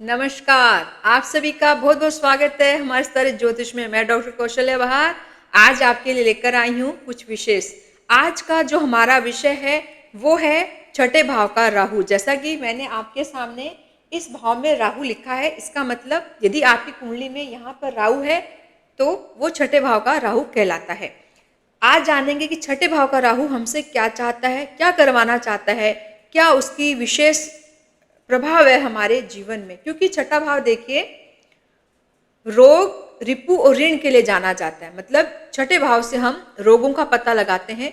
नमस्कार। आप सभी का बहुत बहुत स्वागत है हमारे स्तरित ज्योतिष में। मैं डॉक्टर कौशल्या बहार आज आपके लिए लेकर आई हूँ कुछ विशेष। आज का जो हमारा विषय है वो है छठे भाव का राहु। जैसा कि मैंने आपके सामने इस भाव में राहु लिखा है, इसका मतलब यदि आपकी कुंडली में यहाँ पर राहु है तो वो छठे भाव का राहु कहलाता है। आज जानेंगे कि छठे भाव का राहु हमसे क्या चाहता है, क्या करवाना चाहता है, क्या उसकी विशेष प्रभाव है हमारे जीवन में। क्योंकि छठा भाव देखिए रोग, रिपु और ऋण के लिए जाना जाता है। मतलब छठे भाव से हम रोगों का पता लगाते हैं,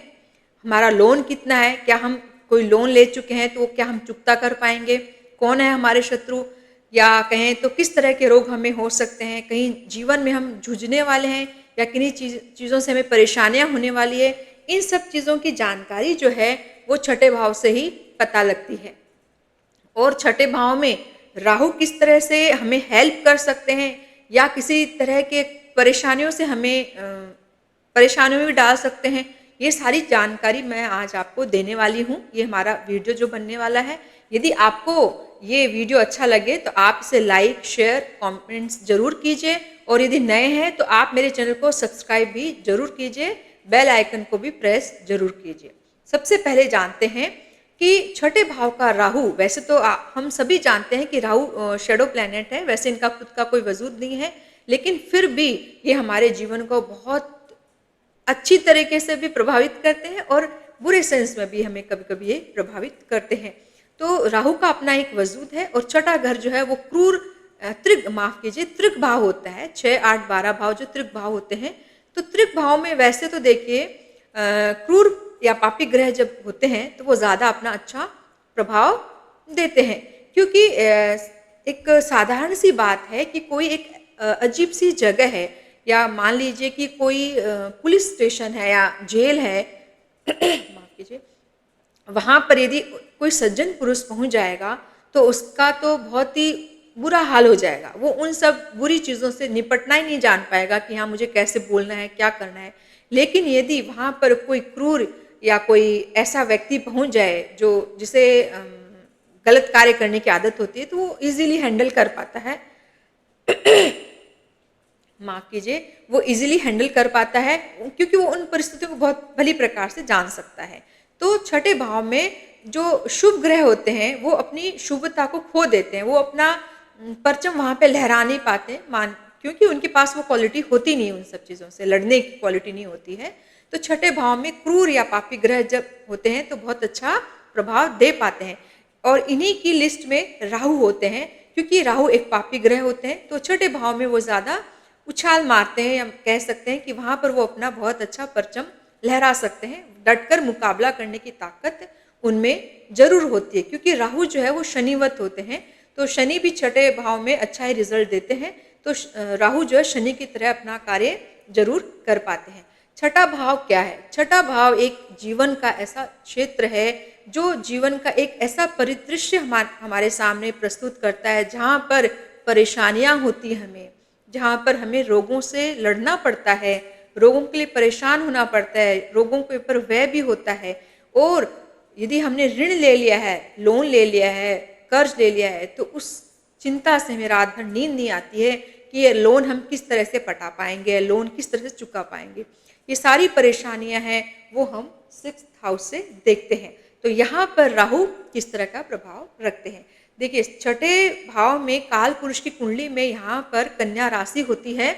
हमारा लोन कितना है, क्या हम कोई लोन ले चुके हैं तो क्या हम चुकता कर पाएंगे, कौन है हमारे शत्रु, या कहें तो किस तरह के रोग हमें हो सकते हैं, कहीं जीवन में हम जूझने वाले हैं या किन्हीं चीज़ों से हमें परेशानियां होने वाली है। इन सब चीज़ों की जानकारी जो है वो छठे भाव से ही पता लगती है। और छठे भाव में राहु किस तरह से हमें हेल्प कर सकते हैं या किसी तरह के परेशानियों से हमें परेशानियों में डाल सकते हैं, ये सारी जानकारी मैं आज आपको देने वाली हूँ। ये हमारा वीडियो जो बनने वाला है, यदि आपको ये वीडियो अच्छा लगे तो आप इसे लाइक, शेयर, कमेंट्स जरूर कीजिए। और यदि नए हैं तो आप मेरे चैनल को सब्सक्राइब भी जरूर कीजिए, बेल आइकन को भी प्रेस जरूर कीजिए। सबसे पहले जानते हैं कि छठे भाव का राहु, वैसे तो हम सभी जानते हैं कि राहु शैडो प्लैनेट है, वैसे इनका खुद का कोई वजूद नहीं है, लेकिन फिर भी ये हमारे जीवन को बहुत अच्छी तरीके से भी प्रभावित करते हैं और बुरे सेंस में भी हमें कभी कभी ये प्रभावित करते हैं। तो राहु का अपना एक वजूद है। और छठा घर जो है वो क्रूर त्रिक भाव होता है। 6, 8, 12 भाव जो त्रिक भाव होते हैं, तो त्रिक भाव में वैसे तो देखिए क्रूर या पापी ग्रह जब होते हैं तो वो ज्यादा अपना अच्छा प्रभाव देते हैं। क्योंकि एक साधारण सी बात है कि कोई एक अजीब सी जगह है, या मान लीजिए कि कोई पुलिस स्टेशन है या जेल है माफ कीजिए, वहां पर यदि कोई सज्जन पुरुष पहुंच जाएगा तो उसका तो बहुत ही बुरा हाल हो जाएगा। वो उन सब बुरी चीजों से निपटना ही नहीं जान पाएगा कि हाँ मुझे कैसे बोलना है, क्या करना है। लेकिन यदि वहां पर कोई क्रूर या कोई ऐसा व्यक्ति पहुंच जाए जो जिसे गलत कार्य करने की आदत होती है, तो वो इजीली हैंडल कर पाता है माफ कीजिए, वो इजीली हैंडल कर पाता है, क्योंकि वो उन परिस्थितियों को बहुत भली प्रकार से जान सकता है। तो छठे भाव में जो शुभ ग्रह होते हैं वो अपनी शुभता को खो देते हैं, वो अपना परचम वहां पे लहरा नहीं पाते, क्योंकि उनके पास वो क्वालिटी होती नहीं, उन सब चीजों से लड़ने की क्वालिटी नहीं होती है। तो छठे भाव में क्रूर या पापी ग्रह जब होते हैं तो बहुत अच्छा प्रभाव दे पाते हैं। और इन्हीं की लिस्ट में राहु होते हैं, क्योंकि राहु एक पापी ग्रह होते हैं। तो छठे भाव में वो ज्यादा उछाल मारते हैं, या कह सकते हैं कि वहां पर वो अपना बहुत अच्छा परचम लहरा सकते हैं, डटकर मुकाबला करने की ताकत उनमें जरूर होती है। क्योंकि राहु जो है वो शनिवत होते हैं, तो शनि भी छठे भाव में अच्छा ही रिजल्ट देते हैं। तो राहु जो है शनि की तरह अपना कार्य जरूर कर पाते हैं। छठा भाव क्या है? छठा भाव एक जीवन का ऐसा क्षेत्र है जो जीवन का एक ऐसा परिदृश्य हमारे सामने प्रस्तुत करता है, जहाँ पर परेशानियां होती हैं हमें, जहाँ पर हमें रोगों से लड़ना पड़ता है, रोगों के लिए परेशान होना पड़ता है, रोगों के ऊपर व्यय भी होता है। और यदि हमने ऋण ले लिया है, लोन ले लिया है, कर्ज ले लिया है, तो उस चिंता से हमें रात भर नींद नहीं आती है कि ये लोन हम किस तरह से पटा पाएंगे, लोन किस तरह से चुका पाएंगे। ये सारी परेशानियां हैं वो हम 6th हाउस से देखते हैं। तो यहाँ पर राहु किस तरह का प्रभाव रखते हैं, देखिए छठे भाव में काल पुरुष की कुंडली में यहाँ पर कन्या राशि होती है।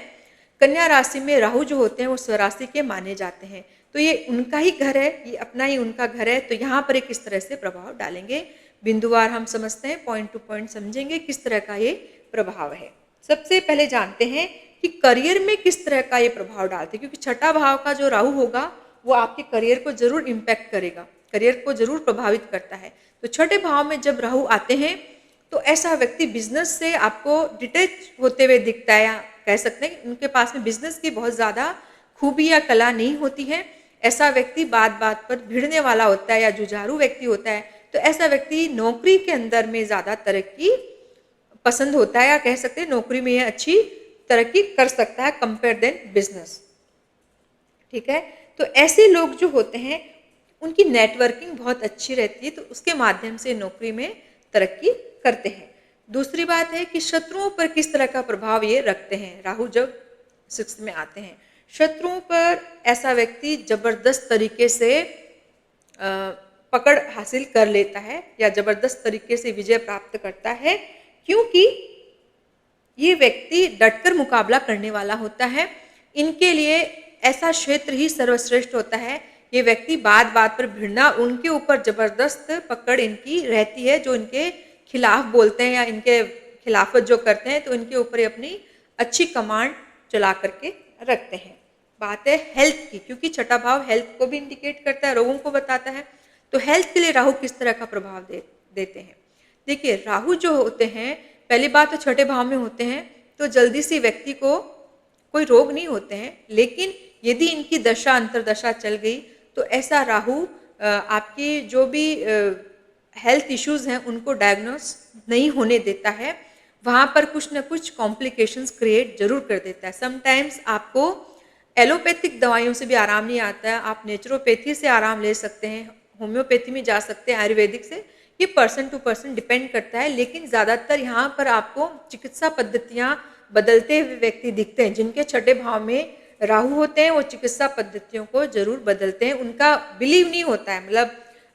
कन्या राशि में राहु जो होते हैं वो स्वराशि के माने जाते हैं, तो ये उनका ही घर है, ये अपना ही उनका घर है। तो यहाँ पर किस तरह से प्रभाव डालेंगे, बिंदुवार हम समझते हैं, पॉइंट टू पॉइंट समझेंगे किस तरह का ये प्रभाव है। सबसे पहले जानते हैं कि करियर में किस तरह का ये प्रभाव डालते हैं, क्योंकि छठा भाव का जो राहु होगा वो आपके करियर को जरूर इम्पैक्ट करेगा, करियर को जरूर प्रभावित करता है। तो छठे भाव में जब राहु आते हैं तो ऐसा व्यक्ति बिजनेस से आपको डिटैच होते हुए दिखता है, या कह सकते हैं उनके पास में बिजनेस की बहुत ज्यादा खूबी या कला नहीं होती है। ऐसा व्यक्ति बात बात पर भिड़ने वाला होता है या जुझारू व्यक्ति होता है। तो ऐसा व्यक्ति नौकरी के अंदर में ज्यादा तरक्की पसंद होता है, या कह सकते हैं नौकरी में यह अच्छी तरक्की कर सकता है कंपेयर देन बिजनेस। ठीक है, तो ऐसे लोग जो होते हैं उनकी नेटवर्किंग बहुत अच्छी रहती है, तो उसके माध्यम से नौकरी में तरक्की करते हैं। दूसरी बात है कि शत्रुओं पर किस तरह का प्रभाव ये रखते हैं राहु जब 6th में आते हैं। शत्रुओं पर ऐसा व्यक्ति जबरदस्त तरीके से पकड़ हासिल कर लेता है या जबरदस्त तरीके से विजय प्राप्त करता है, क्योंकि ये व्यक्ति डटकर मुकाबला करने वाला होता है। इनके लिए ऐसा क्षेत्र ही सर्वश्रेष्ठ होता है। ये व्यक्ति बात बात पर भिड़ना, उनके ऊपर जबरदस्त पकड़ इनकी रहती है, जो इनके खिलाफ बोलते हैं या इनके खिलाफत जो करते हैं, तो इनके ऊपर अपनी अच्छी कमांड चला करके रखते हैं। बात है हेल्थ की, क्योंकि छठा भाव हेल्थ को भी इंडिकेट करता है, रोगों को बताता है। तो हेल्थ के लिए राहु किस तरह का प्रभाव देते हैं? देखिए, राहु जो होते हैं, पहली बात तो छठे भाव में होते हैं, तो जल्दी से व्यक्ति को कोई रोग नहीं होते हैं, लेकिन यदि इनकी दशा अंतरदशा चल गई तो ऐसा राहु आपकी जो भी हेल्थ इश्यूज हैं उनको डायग्नोस नहीं होने देता है। वहाँ पर कुछ ना कुछ कॉम्प्लिकेशंस क्रिएट जरूर कर देता है। समटाइम्स आपको एलोपैथिक दवाइयों से भी आराम नहीं आता है, आप नेचुरोपैथी से आराम ले सकते हैं, होम्योपैथी में जा सकते हैं, आयुर्वेदिक से, ये पर्सन टू पर्सन डिपेंड करता है। लेकिन ज़्यादातर यहाँ पर आपको चिकित्सा पद्धतियाँ बदलते हुए व्यक्ति दिखते हैं। जिनके छठे भाव में राहु होते हैं वो चिकित्सा पद्धतियों को जरूर बदलते हैं। उनका बिलीव नहीं होता है, मतलब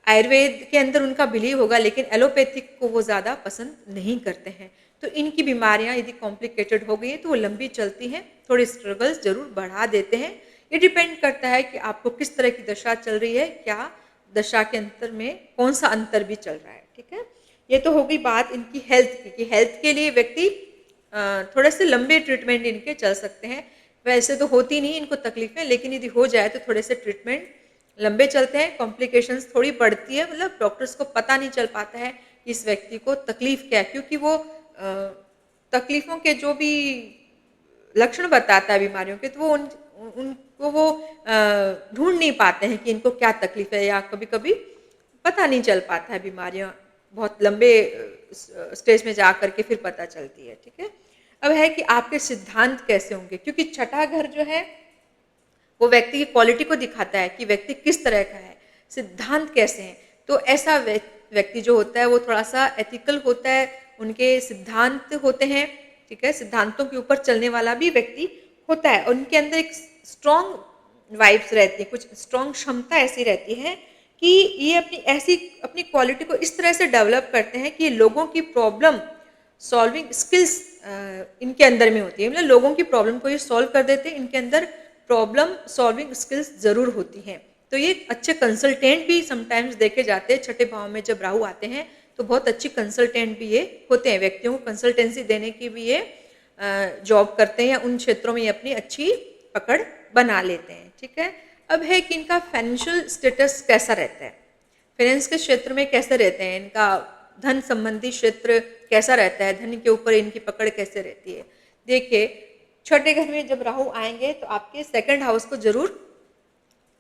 आयुर्वेद के अंदर उनका बिलीव होगा, लेकिन एलोपैथिक को वो ज़्यादा पसंद नहीं करते हैं। तो इनकी बीमारियाँ यदि कॉम्प्लिकेटेड हो गई है तो वो लंबी चलती हैं, थोड़ी स्ट्रगल्स जरूर बढ़ा देते हैं। ये डिपेंड करता है कि आपको किस तरह की दशा चल रही है, क्या दशा के अंतर में कौन सा अंतर भी चल रहा है। ठीक है, ये तो हो गई बात इनकी हेल्थ की, कि हेल्थ के लिए व्यक्ति थोड़े से लंबे ट्रीटमेंट इनके चल सकते हैं। वैसे तो होती नहीं इनको तकलीफें, लेकिन यदि हो जाए तो थोड़े से ट्रीटमेंट लंबे चलते हैं, कॉम्प्लिकेशंस थोड़ी बढ़ती है, मतलब डॉक्टर्स को पता नहीं चल पाता है कि इस व्यक्ति को तकलीफ क्या है, क्योंकि वो तकलीफों के जो भी लक्षण बताता है बीमारियों के, तो वो उनको वो ढूंढ नहीं पाते हैं कि इनको क्या तकलीफ है, या कभी कभी पता नहीं चल पाता है, बीमारियां बहुत लंबे स्टेज में जा करके फिर पता चलती है। ठीक है, अब है कि आपके सिद्धांत कैसे होंगे, क्योंकि छठा घर जो है वो व्यक्ति की क्वालिटी को दिखाता है कि व्यक्ति किस तरह का है, सिद्धांत कैसे हैं। तो ऐसा व्यक्ति जो होता है वो थोड़ा सा एथिकल होता है, उनके सिद्धांत होते हैं। ठीक है, सिद्धांतों के ऊपर चलने वाला भी व्यक्ति होता है, और उनके अंदर एक स्ट्रॉन्ग वाइब्स रहती है, कुछ स्ट्रॉन्ग क्षमता ऐसी रहती है कि ये अपनी क्वालिटी को इस तरह से डेवलप करते हैं कि लोगों की प्रॉब्लम सॉल्विंग स्किल्स इनके अंदर में होती है, मतलब लोगों की प्रॉब्लम को ये सॉल्व कर देते हैं। इनके अंदर प्रॉब्लम सॉल्विंग स्किल्स जरूर होती हैं। तो ये अच्छे कंसल्टेंट भी समटाइम्स देखे जाते हैं। छठे भाव में जब राहु आते हैं तो बहुत अच्छी कंसल्टेंट भी ये होते हैं, व्यक्तियों को कंसल्टेंसी देने की भी ये जॉब करते हैं, या उन क्षेत्रों में ये अपनी अच्छी पकड़ बना लेते हैं। ठीक है, अब है कि इनका फाइनेंशियल स्टेटस कैसा रहता है, फाइनेंस के क्षेत्र में कैसे रहते हैं, इनका धन संबंधी क्षेत्र कैसा रहता है, धन के ऊपर इनकी पकड़ कैसे रहती है। देखिए, छठे घर में जब राहु आएंगे तो आपके सेकंड हाउस को जरूर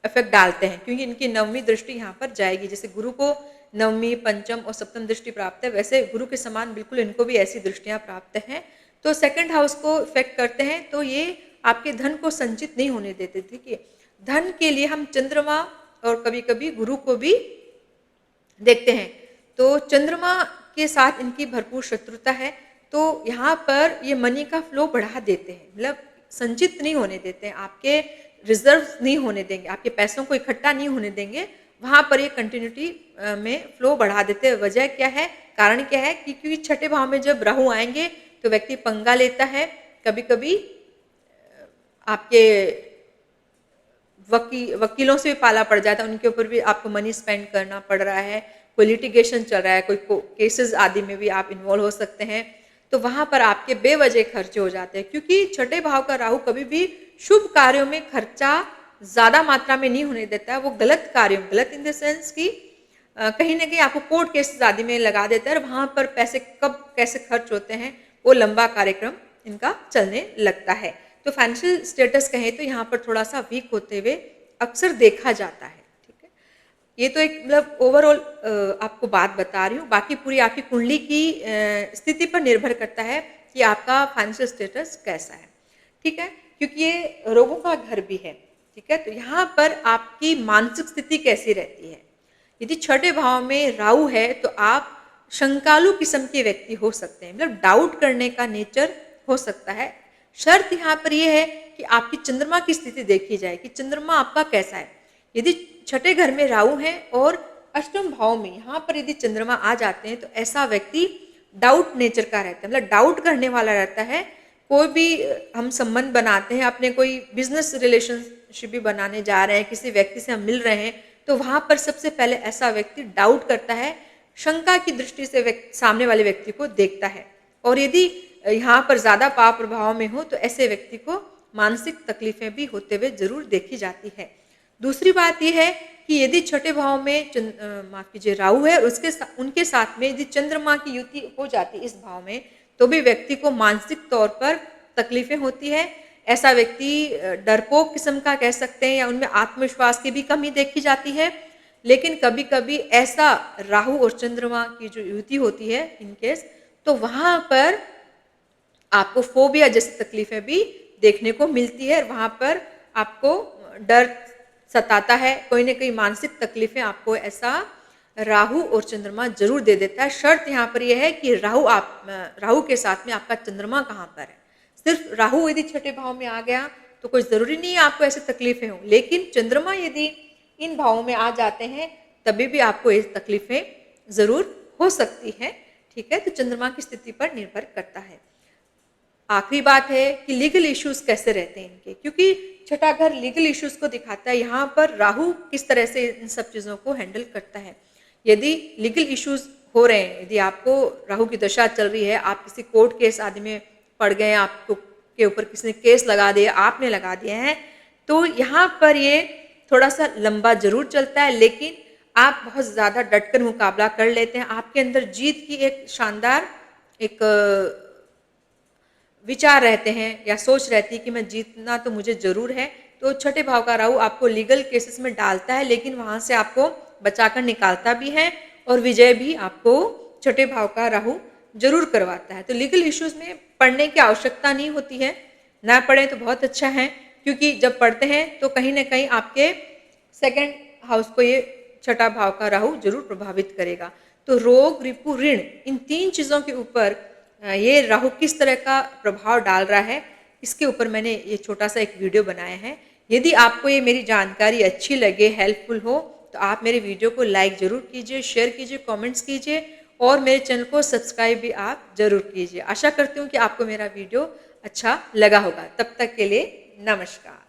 इफेक्ट डालते हैं, क्योंकि इनकी नवमी दृष्टि यहाँ पर जाएगी। जैसे गुरु को नवमी, पंचम और सप्तम दृष्टि प्राप्त है, वैसे गुरु के समान बिल्कुल इनको भी ऐसी दृष्टियां प्राप्त हैं। तो सेकंड हाउस को इफेक्ट करते हैं, तो ये आपके धन को संचित नहीं होने देते। ठीक है, धन के लिए हम चंद्रमा और कभी कभी गुरु को भी देखते हैं। तो चंद्रमा के साथ इनकी भरपूर शत्रुता है, तो यहाँ पर ये मनी का फ्लो बढ़ा देते हैं, मतलब संचित नहीं होने देते हैं, आपके रिजर्व नहीं होने देंगे, आपके पैसों को इकट्ठा नहीं होने देंगे। वहाँ पर ये कंटिन्यूटी में फ्लो बढ़ा देते हैं। वजह क्या है, कारण क्या है कि क्योंकि छठे भाव में जब राहु आएंगे तो व्यक्ति पंगा लेता है, कभी कभी आपके वकीलों से भी पाला पड़ जाता है, उनके ऊपर भी आपको मनी स्पेंड करना पड़ रहा है, कोई लिटिगेशन चल रहा है, कोई केसेस आदि में भी आप इन्वॉल्व हो सकते हैं। तो वहां पर आपके बेवजह खर्चे हो जाते हैं, क्योंकि छठे भाव का राहु कभी भी शुभ कार्यों में खर्चा ज्यादा मात्रा में नहीं होने देता है। वो गलत कार्यों, गलत इन द सेंस की कहीं ना कहीं आपको कोर्ट केसेस आदि में लगा देता है, और वहां पर पैसे कब कैसे खर्च होते हैं वो लंबा कार्यक्रम इनका चलने लगता है। तो फाइनेंशियल स्टेटस कहें तो यहाँ पर थोड़ा सा वीक होते हुए अक्सर देखा जाता है। ठीक है, ये तो एक मतलब ओवरऑल आपको बात बता रही हूँ, बाकी पूरी आपकी कुंडली की स्थिति पर निर्भर करता है कि आपका फाइनेंशियल स्टेटस कैसा है। ठीक है, क्योंकि ये रोगों का घर भी है। ठीक है, तो यहाँ पर आपकी मानसिक स्थिति कैसी रहती है। यदि छठे भाव में राहु है तो आप शंकालु किस्म के व्यक्ति हो सकते हैं, मतलब डाउट करने का नेचर हो सकता है। शर्त यहाँ पर यह है कि आपकी चंद्रमा की स्थिति देखी जाए कि चंद्रमा आपका कैसा है। यदि छठे घर में राहु है और अष्टम भाव में यहाँ पर यदि चंद्रमा आ जाते हैं तो ऐसा व्यक्ति डाउट नेचर का रहता है, मतलब डाउट करने वाला रहता है। कोई भी हम संबंध बनाते हैं, अपने कोई बिजनेस रिलेशनशिप भी बनाने जा रहे हैं, किसी व्यक्ति से हम मिल रहे हैं, तो वहां पर सबसे पहले ऐसा व्यक्ति डाउट करता है, शंका की दृष्टि से सामने वाले व्यक्ति को देखता है। और यदि यहाँ पर ज्यादा पाप प्रभाव में हो तो ऐसे व्यक्ति को मानसिक तकलीफें भी होते हुए जरूर देखी जाती है। दूसरी बात यह है कि यदि छठे भाव में माफ कीजिए राहु है, उनके साथ में यदि चंद्रमा की युति हो जाती इस भाव में, तो भी व्यक्ति को मानसिक तौर पर तकलीफें होती है। ऐसा व्यक्ति डरपोक किस्म का कह सकते हैं, या उनमें आत्मविश्वास की भी कमी देखी जाती है। लेकिन कभी कभी ऐसा राहु और चंद्रमा की जो युति होती है इनकेस, तो वहां पर आपको फोबिया जैसी तकलीफें भी देखने को मिलती है। वहां पर आपको डर सताता है, कोई ना कोई मानसिक तकलीफें आपको ऐसा राहु और चंद्रमा जरूर दे देता है। शर्त यहाँ पर यह है कि राहु के साथ में आपका चंद्रमा कहाँ पर है। सिर्फ राहु यदि छठे भाव में आ गया तो कोई जरूरी नहीं है आपको ऐसी तकलीफें हों, लेकिन चंद्रमा यदि इन भावों में आ जाते हैं तभी भी आपको ये तकलीफें जरूर हो सकती है। ठीक है, तो चंद्रमा की स्थिति पर निर्भर करता है। आखिरी बात है कि लीगल इश्यूज कैसे रहते हैं इनके, क्योंकि छठा घर लीगल इश्यूज को दिखाता है। यहाँ पर राहु किस तरह से इन सब चीजों को हैंडल करता है। यदि लीगल इश्यूज हो रहे हैं, यदि आपको राहु की दशा चल रही है, आप किसी कोर्ट केस आदि में पड़ गए, आपको के ऊपर किसी ने केस लगा दिया, आपने लगा दिए हैं, तो यहाँ पर ये थोड़ा सा लंबा जरूर चलता है, लेकिन आप बहुत ज्यादा डटकर मुकाबला कर लेते हैं। आपके अंदर जीत की एक शानदार एक विचार रहते हैं या सोच रहती है कि मैं जीतना तो मुझे जरूर है। तो छठे भाव का राहु आपको लीगल केसेस में डालता है, लेकिन वहां से आपको बचाकर निकालता भी है, और विजय भी आपको छठे भाव का राहु जरूर करवाता है। तो लीगल इश्यूज में पढ़ने की आवश्यकता नहीं होती है, ना पढ़े तो बहुत अच्छा है, क्योंकि जब पढ़ते हैं तो कहीं ना कहीं आपके सेकंड हाउस को ये छठा भाव का राहु जरूर प्रभावित करेगा। तो रोग, रिपु, ऋण, इन तीन चीजों के ऊपर ये राहु किस तरह का प्रभाव डाल रहा है, इसके ऊपर मैंने ये छोटा सा एक वीडियो बनाया है। यदि आपको ये मेरी जानकारी अच्छी लगे, हेल्पफुल हो, तो आप मेरे वीडियो को लाइक जरूर कीजिए, शेयर कीजिए, कमेंट्स कीजिए, और मेरे चैनल को सब्सक्राइब भी आप जरूर कीजिए। आशा करती हूँ कि आपको मेरा वीडियो अच्छा लगा होगा। तब तक के लिए नमस्कार।